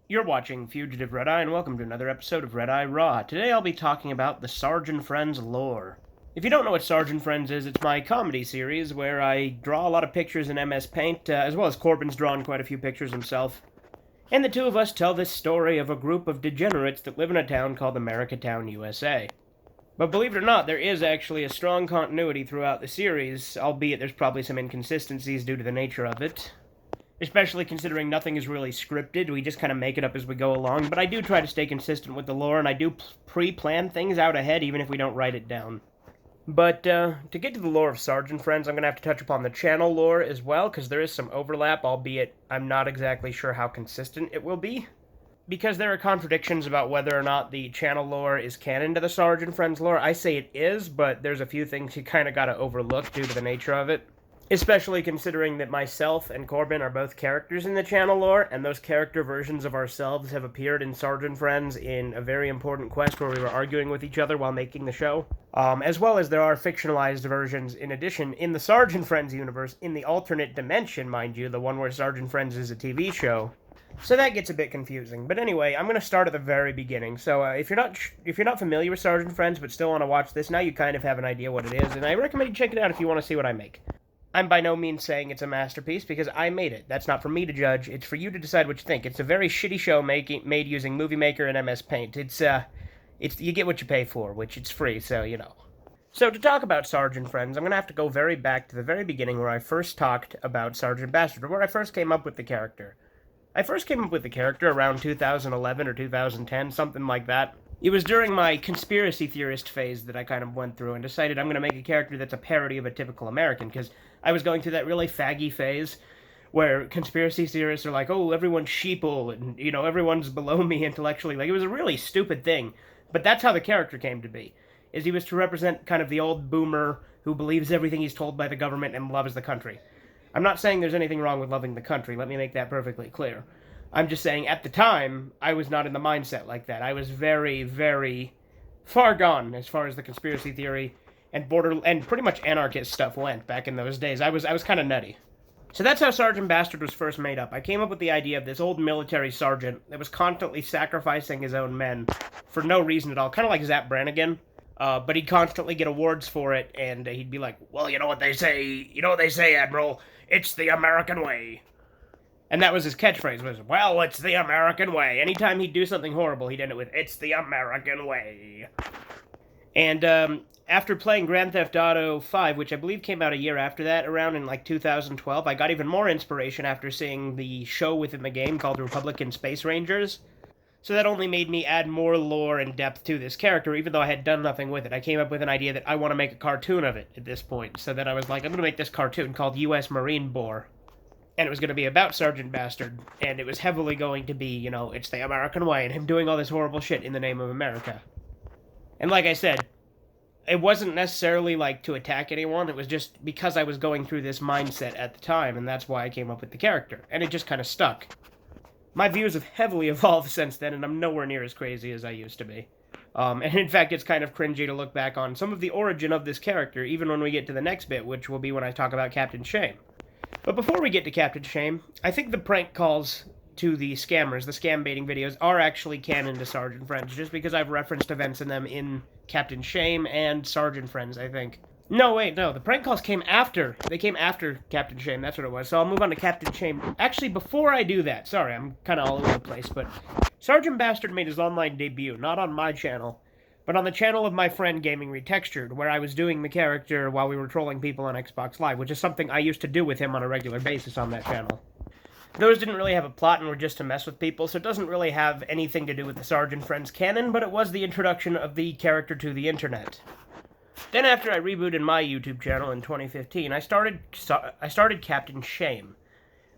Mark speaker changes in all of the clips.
Speaker 1: You're watching Fugitive Redeye, and welcome to another episode of Redeye Raw. Today I'll be talking about the Sarge and Friends lore. If you don't know what Sarge and Friends is, it's my comedy series where I draw a lot of pictures in MS Paint, as well as Corbin's drawn quite a few pictures himself. And the two of us tell this story of a group of degenerates that live in a town called Americatown, USA. But believe it or not, there is actually a strong continuity throughout the series, albeit there's probably some inconsistencies due to the nature of it. Especially considering nothing is really scripted, we just kind of make it up as we go along, but I do try to stay consistent with the lore, and I do pre-plan things out ahead, even if we don't write it down. But, to get to the lore of Sarge and Friends, I'm going to have to touch upon the channel lore as well, because there is some overlap, albeit I'm not exactly sure how consistent it will be. Because there are contradictions about whether or not the channel lore is canon to the Sarge and Friends lore. I say it is, but there's a few things you kind of got to overlook due to the nature of it. Especially considering that myself and Corbin are both characters in the channel lore, and those character versions of ourselves have appeared in Sarge and Friends in a very important quest where we were arguing with each other while making the show. As well as there are fictionalized versions, in addition, in the Sarge and Friends universe, in the alternate dimension, mind you, the one where Sarge and Friends is a TV show. So that gets a bit confusing. But anyway, I'm going to start at the very beginning. So if you're not familiar with Sarge and Friends but still want to watch this, now you kind of have an idea what it is, and I recommend you check it out if you want to see what I make. I'm by no means saying it's a masterpiece, because I made it. That's not for me to judge, it's for you to decide what you think. It's a very shitty show made using Movie Maker and MS Paint. It's you get what you pay for, which it's free, so, you know. So, to talk about Sarge and Friends, I'm going to have to go very back to the very beginning where I first talked about Sergeant Bastard, or where I first came up with the character. I first came up with the character around 2011 or 2010, something like that. It was during my conspiracy theorist phase that I kind of went through and decided I'm going to make a character that's a parody of a typical American, because I was going through that really faggy phase where conspiracy theorists are like, oh, everyone's sheeple, and, you know, everyone's below me intellectually. Like, it was a really stupid thing, but that's how the character came to be, is he was to represent kind of the old boomer who believes everything he's told by the government and loves the country. I'm not saying there's anything wrong with loving the country, let me make that perfectly clear. I'm just saying, at the time, I was not in the mindset like that. I was very, very far gone as far as the conspiracy theory and pretty much anarchist stuff went back in those days. I was kind of nutty. So that's how Sergeant Bastard was first made up. I came up with the idea of this old military sergeant that was constantly sacrificing his own men for no reason at all, kind of like Zap Brannigan. But he'd constantly get awards for it, and he'd be like, well, you know what they say, Admiral? It's the American way. And that was his catchphrase, was, well, it's the American way. Anytime he'd do something horrible, he'd end it with, it's the American way. And after playing Grand Theft Auto 5, which I believe came out a year after that, around in like 2012, I got even more inspiration after seeing the show within the game called Republican Space Rangers. So that only made me add more lore and depth to this character, even though I had done nothing with it. I came up with an idea that I want to make a cartoon of it at this point. So then I was like, I'm going to make this cartoon called U.S. Marine Bore. And it was going to be about Sergeant Bastard, and it was heavily going to be, you know, it's the American way, and him doing all this horrible shit in the name of America. And like I said, it wasn't necessarily, like, to attack anyone, it was just because I was going through this mindset at the time, and that's why I came up with the character. And it just kind of stuck. My views have heavily evolved since then, and I'm nowhere near as crazy as I used to be. And in fact, it's kind of cringy to look back on some of the origin of this character, even when we get to the next bit, which will be when I talk about Captain Shame. But before we get to Captain Shame, I think the prank calls to the scammers, the scam baiting videos, are actually canon to Sarge and Friends, just because I've referenced events in them in Captain Shame and Sarge and Friends, I think. No, wait, no, the prank calls came after. They came after Captain Shame, that's what it was. So I'll move on to Captain Shame. Actually, before I do that, sorry, I'm kind of all over the place, but Sergeant Bastard made his online debut, not on my channel, but on the channel of my friend Gaming Retextured, where I was doing the character while we were trolling people on Xbox Live, which is something I used to do with him on a regular basis on that channel. Those didn't really have a plot and were just to mess with people, so it doesn't really have anything to do with the Sarge and Friends canon, but it was the introduction of the character to the internet. Then after I rebooted my YouTube channel in 2015, I started Captain Shame,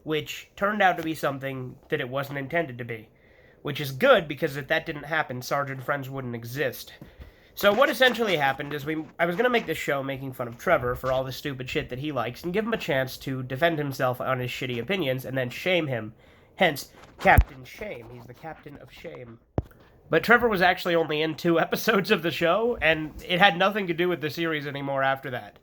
Speaker 1: which turned out to be something that it wasn't intended to be. Which is good, because if that didn't happen, Sarge and Friends wouldn't exist. So what essentially happened is I was going to make this show making fun of Trevor for all the stupid shit that he likes, and give him a chance to defend himself on his shitty opinions, and then shame him. Hence, Captain Shame. He's the Captain of Shame. But Trevor was actually only in 2 episodes of the show, and it had nothing to do with the series anymore after that.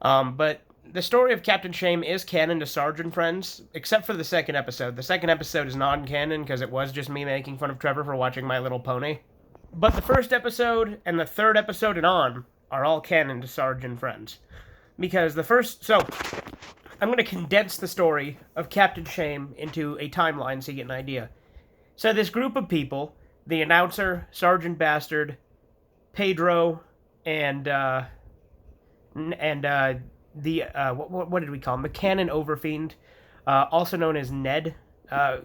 Speaker 1: But the story of Captain Shame is canon to Sarge and Friends, except for the second episode. The second episode is non-canon because it was just me making fun of Trevor for watching My Little Pony. But the first episode and the third episode and on are all canon to Sarge and Friends. Because the first... So, I'm going to condense the story of Captain Shame into a timeline so you get an idea. So this group of people, the announcer, Sergeant Bastard, Pedro, and what did we call him? McCannon Overfiend, also known as Ned,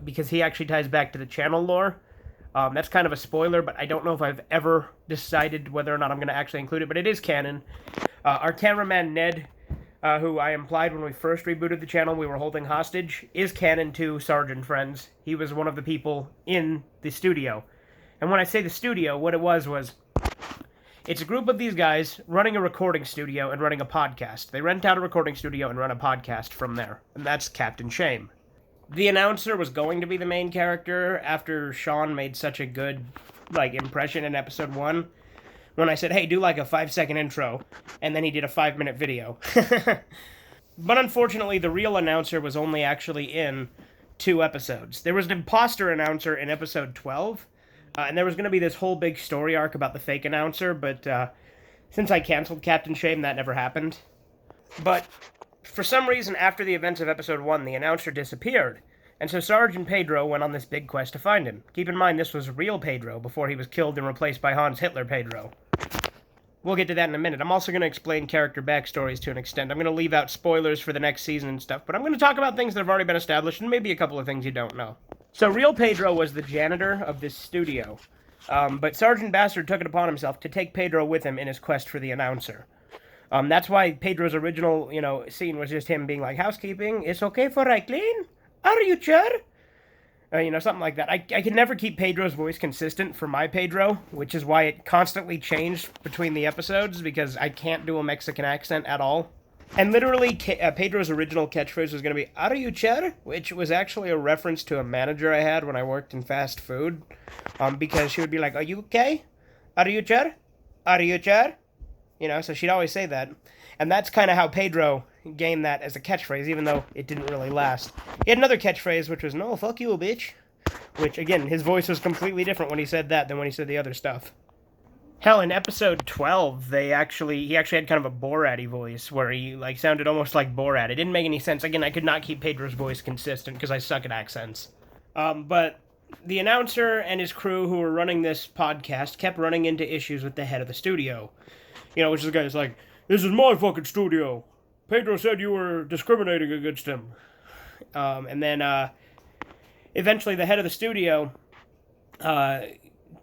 Speaker 1: because he actually ties back to the channel lore. That's kind of a spoiler, but I don't know if I've ever decided whether or not I'm going to actually include it, but it is canon. Our cameraman Ned, who I implied when we first rebooted the channel we were holding hostage, is canon to Sarge and Friends. He was one of the people in the studio. And when I say the studio, what it was, it's a group of these guys running a recording studio and running a podcast. They rent out a recording studio and run a podcast from there. And that's Captain Shame. The announcer was going to be the main character after Sean made such a good, impression in episode 1. When I said, hey, do a 5-second intro. And then he did a 5-minute video. But unfortunately, the real announcer was only actually in 2 episodes. There was an imposter announcer in episode 12. And there was going to be this whole big story arc about the fake announcer, but since I canceled Captain Shame, that never happened. But for some reason, after the events of episode 1, the announcer disappeared, and so Sarge and Pedro went on this big quest to find him. Keep in mind, this was real Pedro before he was killed and replaced by Hans Hitler Pedro. We'll get to that in a minute. I'm also going to explain character backstories to an extent. I'm going to leave out spoilers for the next season and stuff, but I'm going to talk about things that have already been established and maybe a couple of things you don't know. So, real Pedro was the janitor of this studio, but Sergeant Bastard took it upon himself to take Pedro with him in his quest for the announcer. That's why Pedro's original, scene was just him being like, housekeeping, it's okay for I clean? Are you sure? Something like that. I can never keep Pedro's voice consistent for my Pedro, which is why it constantly changed between the episodes, because I can't do a Mexican accent at all. And literally, Pedro's original catchphrase was going to be, "Are you sure?" Which was actually a reference to a manager I had when I worked in fast food. Because she would be like, "Are you okay? Are you sure? Are you sure?" So she'd always say that. And that's kind of how Pedro gained that as a catchphrase, even though it didn't really last. He had another catchphrase, which was, "No, fuck you, bitch." Which, again, his voice was completely different when he said that than when he said the other stuff. Hell, in episode 12, he actually had kind of a Borat-y voice, where he, sounded almost like Borat. It didn't make any sense. Again, I could not keep Pedro's voice consistent, because I suck at accents. But the announcer and his crew who were running this podcast kept running into issues with the head of the studio. Which is the guy's like, "This is my fucking studio. Pedro said you were discriminating against him." And then, eventually the head of the studio,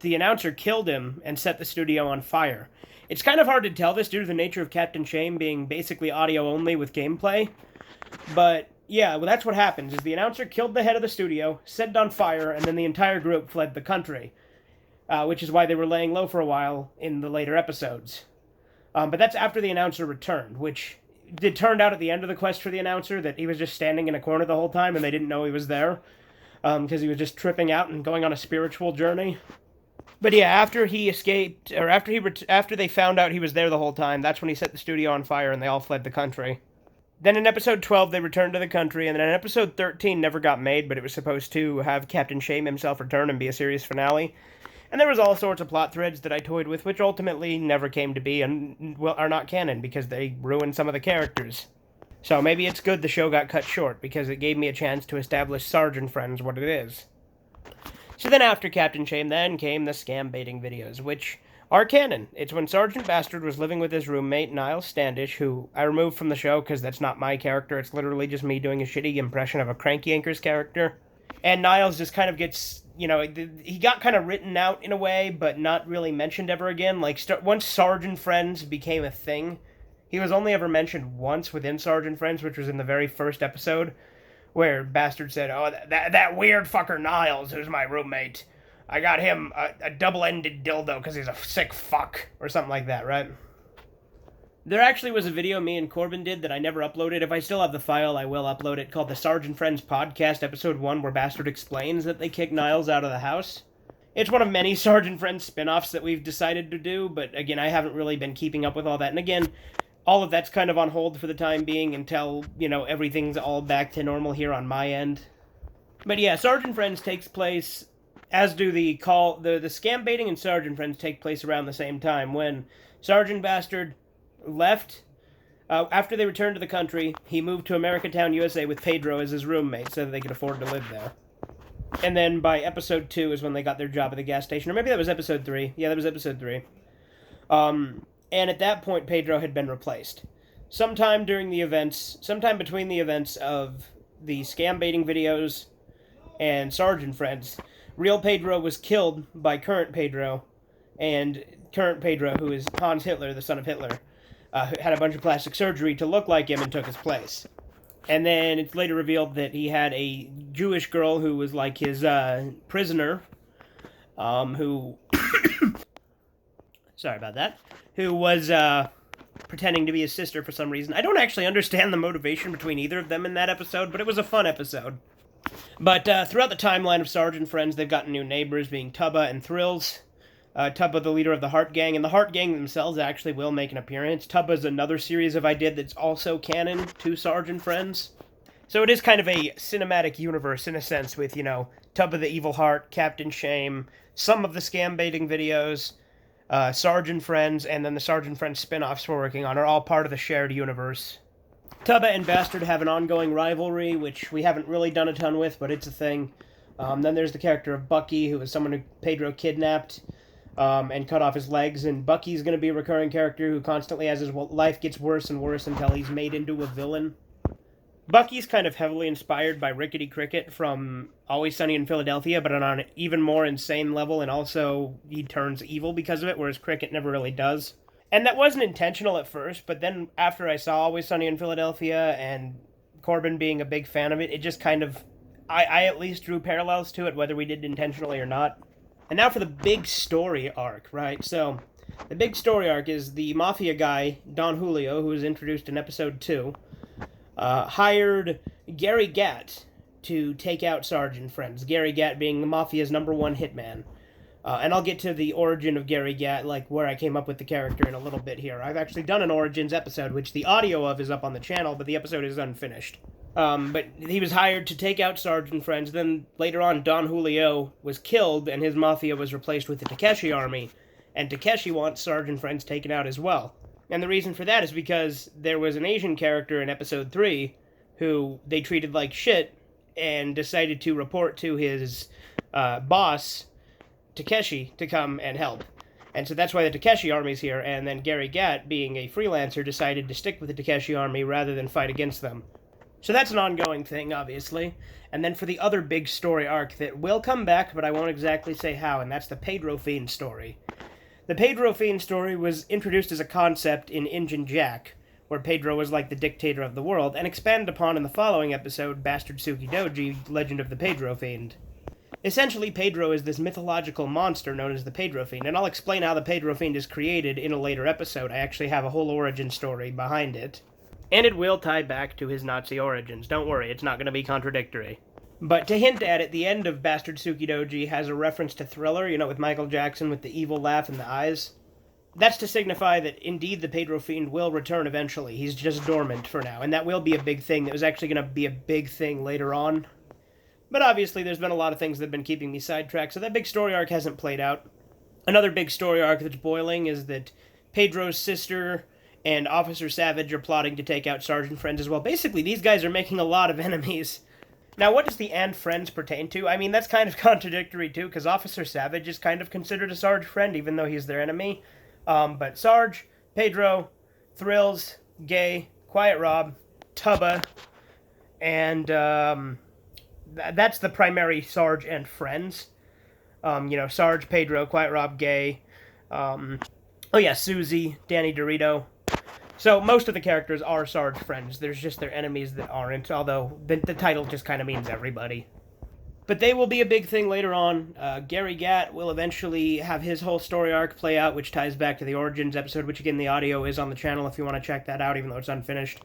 Speaker 1: the announcer killed him and set the studio on fire. It's kind of hard to tell this due to the nature of Captain Shame being basically audio only with gameplay. But, yeah, well, that's what happens, is the announcer killed the head of the studio, set it on fire, and then the entire group fled the country. Which is why they were laying low for a while in the later episodes. But that's after the announcer returned, which it turned out at the end of the quest for the announcer that he was just standing in a corner the whole time and they didn't know he was there. Because he was just tripping out and going on a spiritual journey. But yeah, after he escaped, or after they found out he was there the whole time, that's when he set the studio on fire and they all fled the country. Then in episode 12, they returned to the country, and then in episode 13 never got made, but it was supposed to have Captain Shame himself return and be a series finale. And there was all sorts of plot threads that I toyed with, which ultimately never came to be and are not canon, because they ruined some of the characters. So maybe it's good the show got cut short, because it gave me a chance to establish Sarge and Friends what it is. So then after Captain Shame, then came the scam baiting videos, which are canon. It's when Sergeant Bastard was living with his roommate, Niles Standish, who I removed from the show because that's not my character. It's literally just me doing a shitty impression of a Cranky Anchor's character. And Niles just kind of gets, he got kind of written out in a way, but not really mentioned ever again. Once Sarge and Friends became a thing, he was only ever mentioned once within Sarge and Friends, which was in the very first episode, where Bastard said, "Oh, that weird fucker Niles, who's my roommate, I got him a double-ended dildo because he's a sick fuck," or something like that, right? There actually was a video me and Corbin did that I never uploaded. If I still have the file, I will upload it, called the Sarge and Friends Podcast, Episode 1, where Bastard explains that they kicked Niles out of the house. It's one of many Sarge and Friends spin-offs that we've decided to do, but again, I haven't really been keeping up with all that. And again, all of that's kind of on hold for the time being until, everything's all back to normal here on my end. But yeah, Sarge and Friends takes place, as do the scam baiting and Sarge and Friends take place around the same time, when Sergeant Bastard left. After they returned to the country, he moved to Americatown, USA with Pedro as his roommate so that they could afford to live there. And then by episode 2 is when they got their job at the gas station. Or maybe that was episode 3. Yeah, that was episode 3. And at that point, Pedro had been replaced. Sometime between the events of the scam baiting videos and Sarge and Friends, real Pedro was killed by current Pedro, and current Pedro, who is Hans Hitler, the son of Hitler, had a bunch of plastic surgery to look like him and took his place. And then it's later revealed that he had a Jewish girl who was like his prisoner, who... Sorry about that. Who was pretending to be his sister for some reason. I don't actually understand the motivation between either of them in that episode, but it was a fun episode. But throughout the timeline of Sarge and Friends, they've gotten new neighbors, being Tubba and Thrills. Tubba, the leader of the Heart Gang, and the Heart Gang themselves actually will make an appearance. Tubba's another series I did that's also canon to Sarge and Friends. So it is kind of a cinematic universe in a sense with, Tubba the Evil Heart, Captain Shame, some of the scam baiting videos, Sarge and Friends, and then the Sarge and Friends spin-offs we're working on are all part of the shared universe. Tubba and Bastard have an ongoing rivalry, which we haven't really done a ton with, but it's a thing. Then there's the character of Bucky, who is someone who Pedro kidnapped and cut off his legs, and Bucky's going to be a recurring character who constantly, as his life gets worse and worse until he's made into a villain. Bucky's kind of heavily inspired by Rickety Cricket from Always Sunny in Philadelphia, but on an even more insane level, and also he turns evil because of it, whereas Cricket never really does. And that wasn't intentional at first, but then after I saw Always Sunny in Philadelphia and Corbin being a big fan of it, it just kind of... I at least drew parallels to it, whether we did it intentionally or not. And now for the big story arc, right? So, the big story arc is the Mafia guy, Don Julio, who was introduced in episode 2, hired Gary Gatt to take out Sarge and Friends. Gary Gatt being the Mafia's #1 hitman. And I'll get to the origin of Gary Gatt, like where I came up with the character in a little bit here. I've actually done an Origins episode, which the audio of is up on the channel, but the episode is unfinished. But he was hired to take out Sarge and Friends. Then later on, Don Julio was killed, and his Mafia was replaced with the Takeshi army. And Takeshi wants Sarge and Friends taken out as well. And the reason for that is because there was an Asian character in episode 3 who they treated like shit and decided to report to his boss, Takeshi, to come and help. And so that's why the Takeshi army's here, and then Gary Gatt, being a freelancer, decided to stick with the Takeshi army rather than fight against them. So that's an ongoing thing, obviously. And then for the other big story arc that will come back, but I won't exactly say how, and that's the Pedro Fiend story. The Pedro Fiend story was introduced as a concept in Injun Jack, where Pedro was like the dictator of the world, and expanded upon in the following episode, Bastard Tsukidoji, Legend of the Pedro Fiend. Essentially, Pedro is this mythological monster known as the Pedro Fiend, and I'll explain how the Pedro Fiend is created in a later episode. I actually have a whole origin story behind it. And it will tie back to his Nazi origins. Don't worry, it's not going to be contradictory. But to hint at it, the end of Bastard Tsukidoji has a reference to Thriller, with Michael Jackson with the evil laugh in the eyes. That's to signify that indeed the Pedro Fiend will return eventually. He's just dormant for now, and that will be a big thing. That was actually going to be a big thing later on. But obviously there's been a lot of things that have been keeping me sidetracked, so that big story arc hasn't played out. Another big story arc that's boiling is that Pedro's sister and Officer Savage are plotting to take out Sarge and Friends as well. Basically, these guys are making a lot of enemies. Now, what does the "and friends" pertain to? I mean, that's kind of contradictory, too, because Officer Savage is kind of considered a Sarge friend, even though he's their enemy. But Sarge, Pedro, Thrills, Gay, Quiet Rob, Tubba, and that's the primary Sarge and Friends. Sarge, Pedro, Quiet Rob, Gay, Susie, Danny Dorito. So most of the characters are Sarge friends. There's just their enemies that aren't, although the title just kind of means everybody. But they will be a big thing later on. Gary Gatt will eventually have his whole story arc play out, which ties back to the Origins episode, which again, the audio is on the channel if you want to check that out, even though it's unfinished.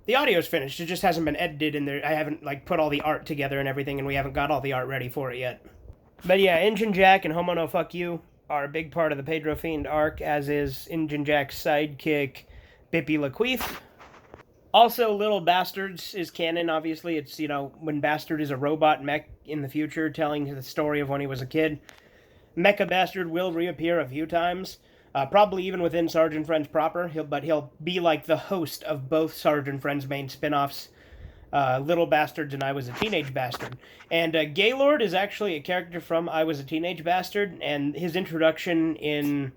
Speaker 1: The audio's finished, it just hasn't been edited, and I haven't put all the art together and everything, and we haven't got all the art ready for it yet. But yeah, Injun Jack and Homo No Fuck You are a big part of the Pedro Fiend arc, as is Injun Jack's sidekick, Bippy Laqueef. Also, Little Bastards is canon, obviously. It's, when Bastard is a robot mech in the future telling the story of when he was a kid. Mecha Bastard will reappear a few times, probably even within Sarge and Friends proper, but he'll be like the host of both Sarge and Friends main spin-offs, Little Bastards and I Was a Teenage Bastard. And Gaylord is actually a character from I Was a Teenage Bastard, and his introduction in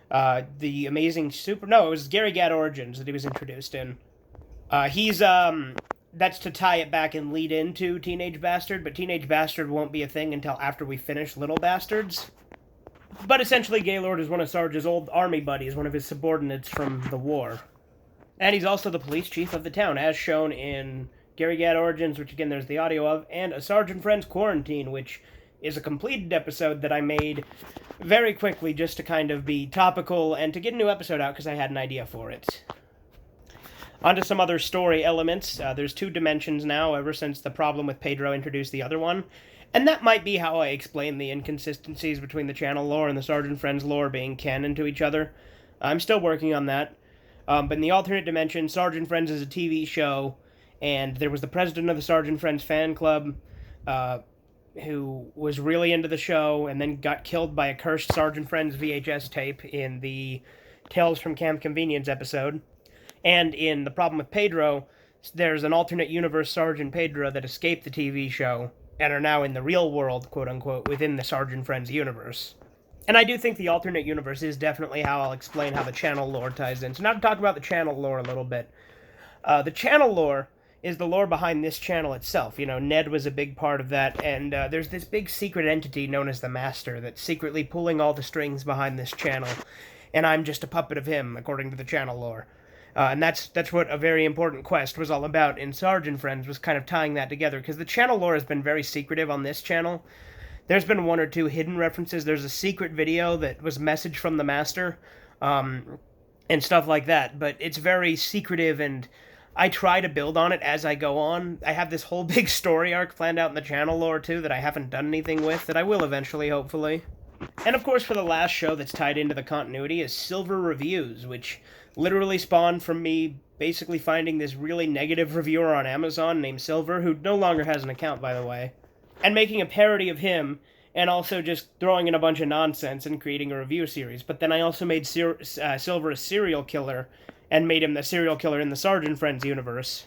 Speaker 1: the Amazing Super... No, it was Gary Gat Origins that he was introduced in. That's to tie it back and lead into Teenage Bastard, but Teenage Bastard won't be a thing until after we finish Little Bastards. But essentially, Gaylord is one of Sarge's old army buddies, one of his subordinates from the war. And he's also the police chief of the town, as shown in Gary Gat Origins, which again there's the audio of, and a Sarge and Friends Quarantine, which is a completed episode that I made very quickly just to kind of be topical and to get a new episode out because I had an idea for it. Onto some other story elements. There's 2 dimensions now, ever since the problem with Pedro introduced the other one. And that might be how I explain the inconsistencies between the channel lore and the Sarge and Friends lore being canon to each other. I'm still working on that. But in the alternate dimension, Sarge and Friends is a TV show, and there was the president of the Sarge and Friends fan club, who was really into the show, and then got killed by a cursed Sarge and Friends VHS tape in the Tales from Camp Convenience episode. And in The Problem with Pedro, there's an alternate universe Sarge and Pedro that escaped the TV show and are now in the real world, quote-unquote, within the Sarge and Friends universe. And I do think the alternate universe is definitely how I'll explain how the channel lore ties in. So now to talk about the channel lore a little bit. The channel lore is the lore behind this channel itself. Ned was a big part of that, and there's this big secret entity known as the Master that's secretly pulling all the strings behind this channel, and I'm just a puppet of him, according to the channel lore. And that's what a very important quest was all about in Sarge and Friends, was kind of tying that together, because the channel lore has been very secretive on this channel. There's been 1 or 2 hidden references. There's a secret video that was message from the Master, and stuff like that, but it's very secretive, and I try to build on it as I go on. I have this whole big story arc planned out in the channel lore, too, that I haven't done anything with, that I will eventually, hopefully. And of course, for the last show that's tied into the continuity is Silver Reviews, which literally spawned from me basically finding this really negative reviewer on Amazon named Silver, who no longer has an account, by the way, and making a parody of him, and also just throwing in a bunch of nonsense and creating a review series. But then I also made Silver a serial killer, and made him the serial killer in the Sarge and Friends universe.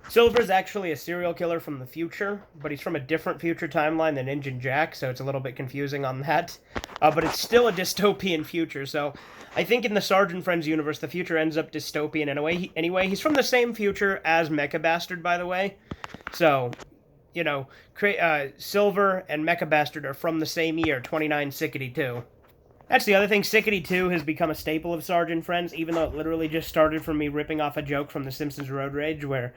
Speaker 1: Silver's actually a serial killer from the future, but he's from a different future timeline than Injun Jack, so it's a little bit confusing on that. But it's still a dystopian future, so I think in the Sarge and Friends universe, the future ends up dystopian in a way. Anyway, he's from the same future as Mecha Bastard, by the way. So, Silver and Mecha Bastard are from the same year, 29 Sickety 2. That's the other thing, Sickety 2 has become a staple of Sarge and Friends, even though it literally just started from me ripping off a joke from The Simpsons Road Rage, where,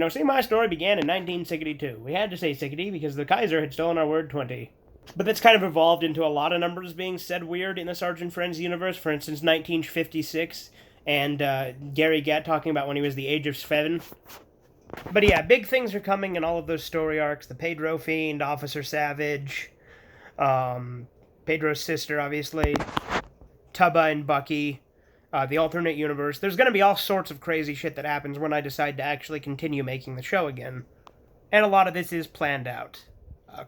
Speaker 1: see, my story began in 1962. We had to say Sickety because the Kaiser had stolen our word 20. But that's kind of evolved into a lot of numbers being said weird in the Sarge and Friends universe. For instance, 1956, and Gary Gat talking about when he was the age of 7. But yeah, big things are coming in all of those story arcs. The Pedro Fiend, Officer Savage, Pedro's sister, obviously, Tubba and Bucky, the alternate universe. There's going to be all sorts of crazy shit that happens when I decide to actually continue making the show again. And a lot of this is planned out.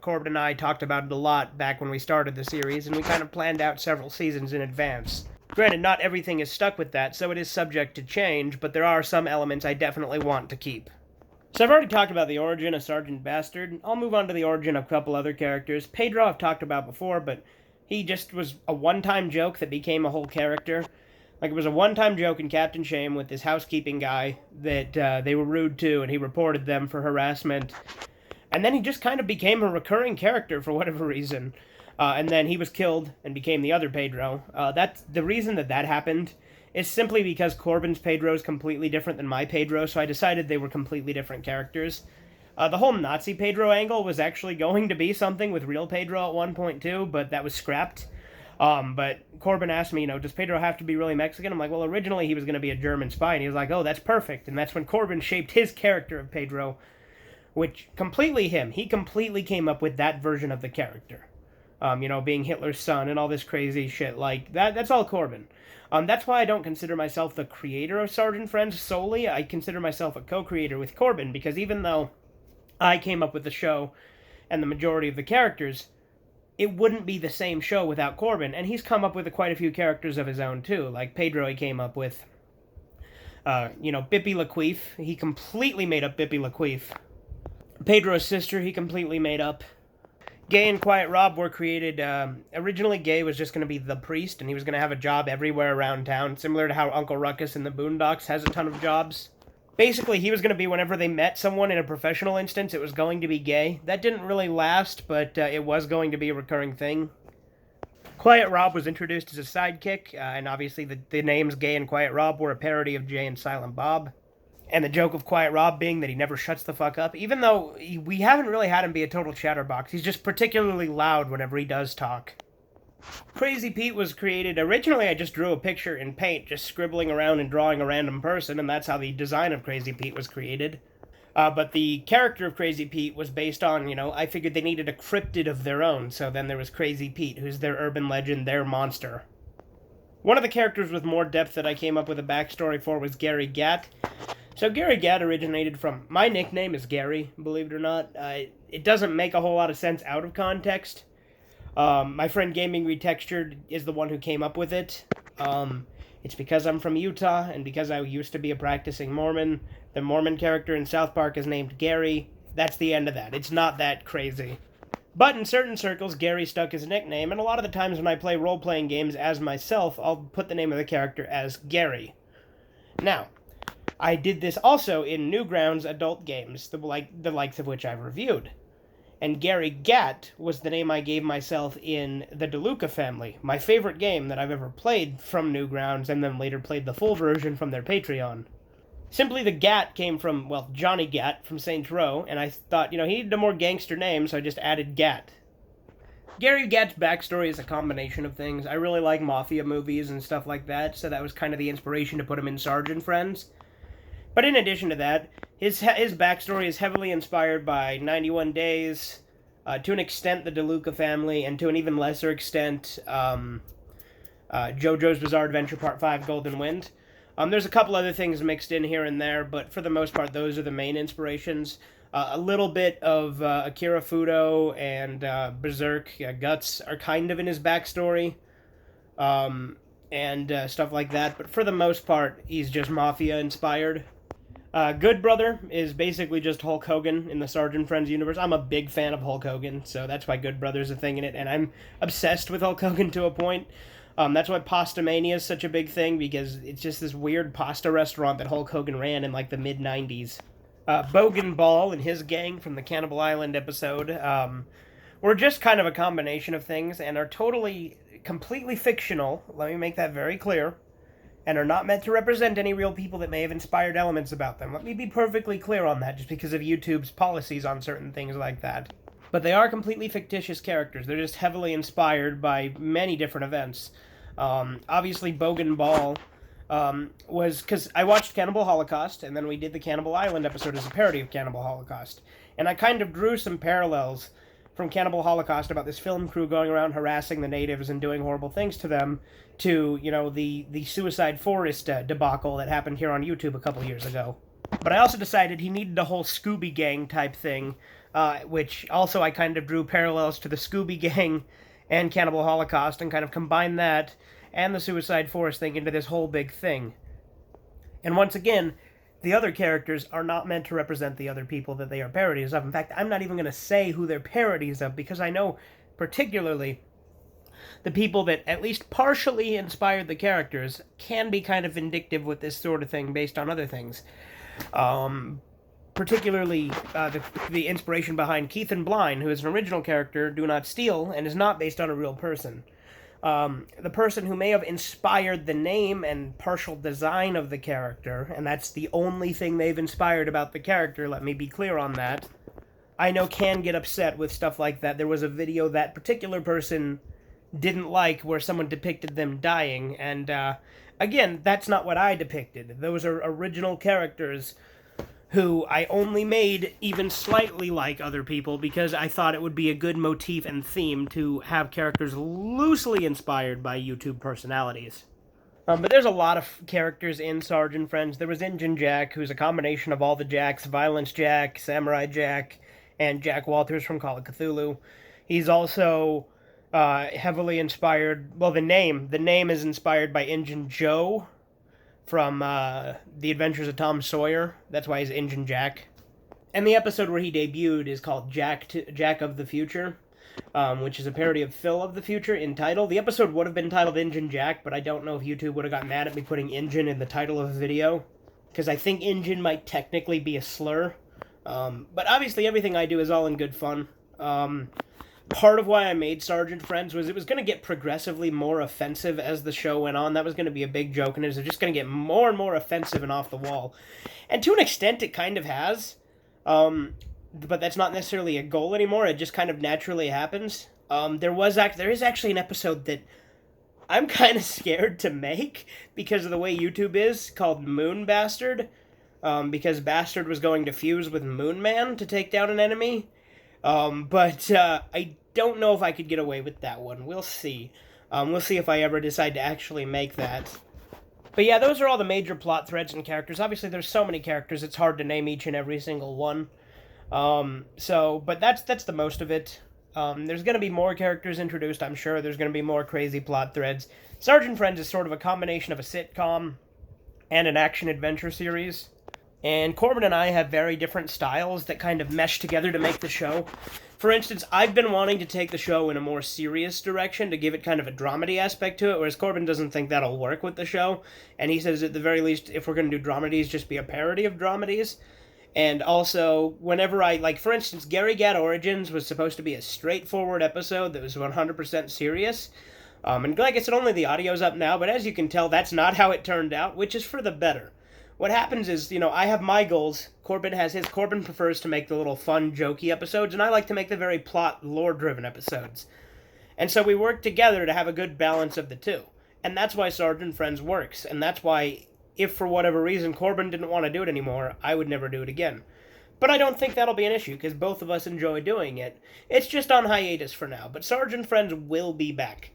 Speaker 1: Corbin and I talked about it a lot back when we started the series, and we kind of planned out several seasons in advance. Granted, not everything is stuck with that, so it is subject to change, but there are some elements I definitely want to keep. So I've already talked about the origin of Sergeant Bastard. I'll move on to the origin of a couple other characters. Pedro I've talked about before, but he just was a one-time joke that became a whole character. Like, it was a one-time joke in Captain Shame with this housekeeping guy that they were rude to, and he reported them for harassment. And then he just kind of became a recurring character for whatever reason. And then he was killed and became the other Pedro. That's the reason that happened is simply because Corbin's Pedro is completely different than my Pedro, so I decided they were completely different characters. The whole Nazi Pedro angle was actually going to be something with real Pedro at one point too, but that was scrapped. But Corbin asked me, does Pedro have to be really Mexican? I'm like, well, originally he was going to be a German spy, and he was like, oh, that's perfect. And that's when Corbin shaped his character of Pedro, which completely him. He completely came up with that version of the character. being Hitler's son and all this crazy shit. Like, that's all Corbin. That's why I don't consider myself the creator of Sarge and Friends solely. I consider myself a co-creator with Corbin, because even though I came up with the show and the majority of the characters, it wouldn't be the same show without Corbin, and he's come up with quite a few characters of his own, too. Like Pedro, he came up with, Bippy Laqueef. He completely made up Bippy Laqueef. Pedro's sister, he completely made up. Gay and Quiet Rob were created, originally Gay was just going to be the priest, and he was going to have a job everywhere around town, similar to how Uncle Ruckus in the Boondocks has a ton of jobs. Basically, he was going to be whenever they met someone in a professional instance, it was going to be Gay. That didn't really last, but it was going to be a recurring thing. Quiet Rob was introduced as a sidekick, and obviously the names Gay and Quiet Rob were a parody of Jay and Silent Bob. And the joke of Quiet Rob being that he never shuts the fuck up, even though we haven't really had him be a total chatterbox. He's just particularly loud whenever he does talk. Crazy Pete was created, originally I just drew a picture in paint, just scribbling around and drawing a random person, and that's how the design of Crazy Pete was created. But the character of Crazy Pete was based on, I figured they needed a cryptid of their own, so then there was Crazy Pete, who's their urban legend, their monster. One of the characters with more depth that I came up with a backstory for was Gary Gatt. So Gary Gatt originated from... My nickname is Gary, believe it or not. It doesn't make a whole lot of sense out of context. My friend Gaming Retextured is the one who came up with it. It's because I'm from Utah, and because I used to be a practicing Mormon. The Mormon character in South Park is named Gary. That's the end of that. It's not that crazy. But in certain circles, Gary stuck his nickname, and a lot of the times when I play role-playing games as myself, I'll put the name of the character as Gary. Now, I did this also in Newgrounds adult games, the likes of which I've reviewed. And Gary Gatt was the name I gave myself in the DeLuca family, my favorite game that I've ever played from Newgrounds, and then later played the full version from their Patreon. Simply the Gatt came from, Johnny Gatt from Saints Row, and I thought, he needed a more gangster name, so I just added Gatt. Gary Gatt's backstory is a combination of things. I really like mafia movies and stuff like that, so that was kind of the inspiration to put him in Sarge and Friends. But in addition to that, his backstory is heavily inspired by 91 Days, to an extent the DeLuca family, and to an even lesser extent, JoJo's Bizarre Adventure Part 5 Golden Wind. There's a couple other things mixed in here and there, but for the most part, those are the main inspirations. A little bit of Akira Fudo and Berserk. Guts are kind of in his backstory, and stuff like that, but for the most part, he's just Mafia-inspired. Good Brother is basically just Hulk Hogan in the Sarge and Friends universe. I'm a big fan of Hulk Hogan, so that's why Good Brother's a thing in it, and I'm obsessed with Hulk Hogan to a point. That's why Pasta Mania is such a big thing, because it's just this weird pasta restaurant that Hulk Hogan ran in, the mid-90s. Bogan Ball and his gang from the Cannibal Island episode were just kind of a combination of things, and are completely fictional, let me make that very clear, and are not meant to represent any real people that may have inspired elements about them. Let me be perfectly clear on that, just because of YouTube's policies on certain things like that. But they are completely fictitious characters. They're just heavily inspired by many different events. Obviously, Bogan Ball was... because I watched Cannibal Holocaust, and then we did the Cannibal Island episode as a parody of Cannibal Holocaust. And I kind of drew some parallels from Cannibal Holocaust about this film crew going around harassing the natives and doing horrible things to them, to, the Suicide Forest debacle that happened here on YouTube a couple years ago. But I also decided he needed a whole Scooby Gang type thing, which also I kind of drew parallels to the Scooby Gang and Cannibal Holocaust, and kind of combined that and the Suicide Forest thing into this whole big thing. And once again, the other characters are not meant to represent the other people that they are parodies of. In fact, I'm not even going to say who they're parodies of, because I know particularly the people that at least partially inspired the characters can be kind of vindictive with this sort of thing based on other things. Particularly the inspiration behind Keith and Blind, who is an original character, Do Not Steal, and is not based on a real person. The person who may have inspired the name and partial design of the character, and that's the only thing they've inspired about the character, let me be clear on that, I know can get upset with stuff like that. There was a video that particular person didn't like where someone depicted them dying, and again, that's not what I depicted. Those are original characters who I only made even slightly like other people because I thought it would be a good motif and theme to have characters loosely inspired by YouTube personalities. But there's a lot of characters in Sarge and Friends. There was Injun Jack, who's a combination of all the Jacks, Violence Jack, Samurai Jack, and Jack Walters from Call of Cthulhu. He's also heavily inspired. Well, the name is inspired by Injun Joe from The Adventures of Tom Sawyer. That's why he's Injun Jack. And the episode where he debuted is called Jack of the Future, which is a parody of Phil of the Future in title. The episode would have been titled Injun Jack, but I don't know if YouTube would have got mad at me putting Injun in the title of the video, because I think Injun might technically be a slur. But obviously everything I do is all in good fun. Part of why I made Sarge and Friends was it was going to get progressively more offensive as the show went on. That was going to be a big joke, and it was just going to get more and more offensive and off the wall. And to an extent, it kind of has. But that's not necessarily a goal anymore. It just kind of naturally happens. There is actually an episode that I'm kind of scared to make because of the way YouTube is, called Moon Bastard. Because Bastard was going to fuse with Moon Man to take down an enemy. But I don't know if I could get away with that one. We'll see. We'll see if I ever decide to actually make that. But yeah, those are all the major plot threads and characters. Obviously, there's so many characters, it's hard to name each and every single one. But that's the most of it. There's going to be more characters introduced, I'm sure. There's going to be more crazy plot threads. Sarge and Friends is sort of a combination of a sitcom and an action-adventure series. And Corbin and I have very different styles that kind of mesh together to make the show. For instance, I've been wanting to take the show in a more serious direction to give it kind of a dramedy aspect to it, whereas Corbin doesn't think that'll work with the show. And he says at the very least, if we're going to do dramedies, just be a parody of dramedies. And also, whenever for instance, Gary Gat Origins was supposed to be a straightforward episode that was 100% serious. And like I said, only the audio's up now, but as you can tell, that's not how it turned out, which is for the better. What happens is, I have my goals, Corbin has his. Corbin prefers to make the little fun, jokey episodes, and I like to make the very plot, lore-driven episodes. And so we work together to have a good balance of the two. And that's why Sarge and Friends works, and that's why, if for whatever reason Corbin didn't want to do it anymore, I would never do it again. But I don't think that'll be an issue, because both of us enjoy doing it. It's just on hiatus for now, but Sarge and Friends will be back.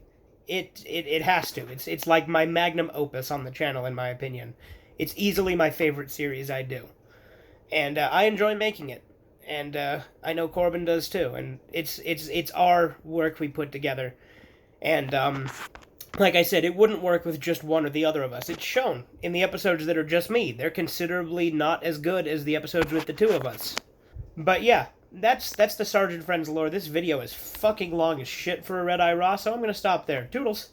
Speaker 1: It has to. It's like my magnum opus on the channel, in my opinion. It's easily my favorite series I do. And I enjoy making it. And I know Corbin does too. And it's our work we put together. And like I said, it wouldn't work with just one or the other of us. It's shown in the episodes that are just me. They're considerably not as good as the episodes with the two of us. But yeah, that's the Sarge and Friends lore. This video is fucking long as shit for a Red Eye Raw, so I'm gonna stop there. Toodles!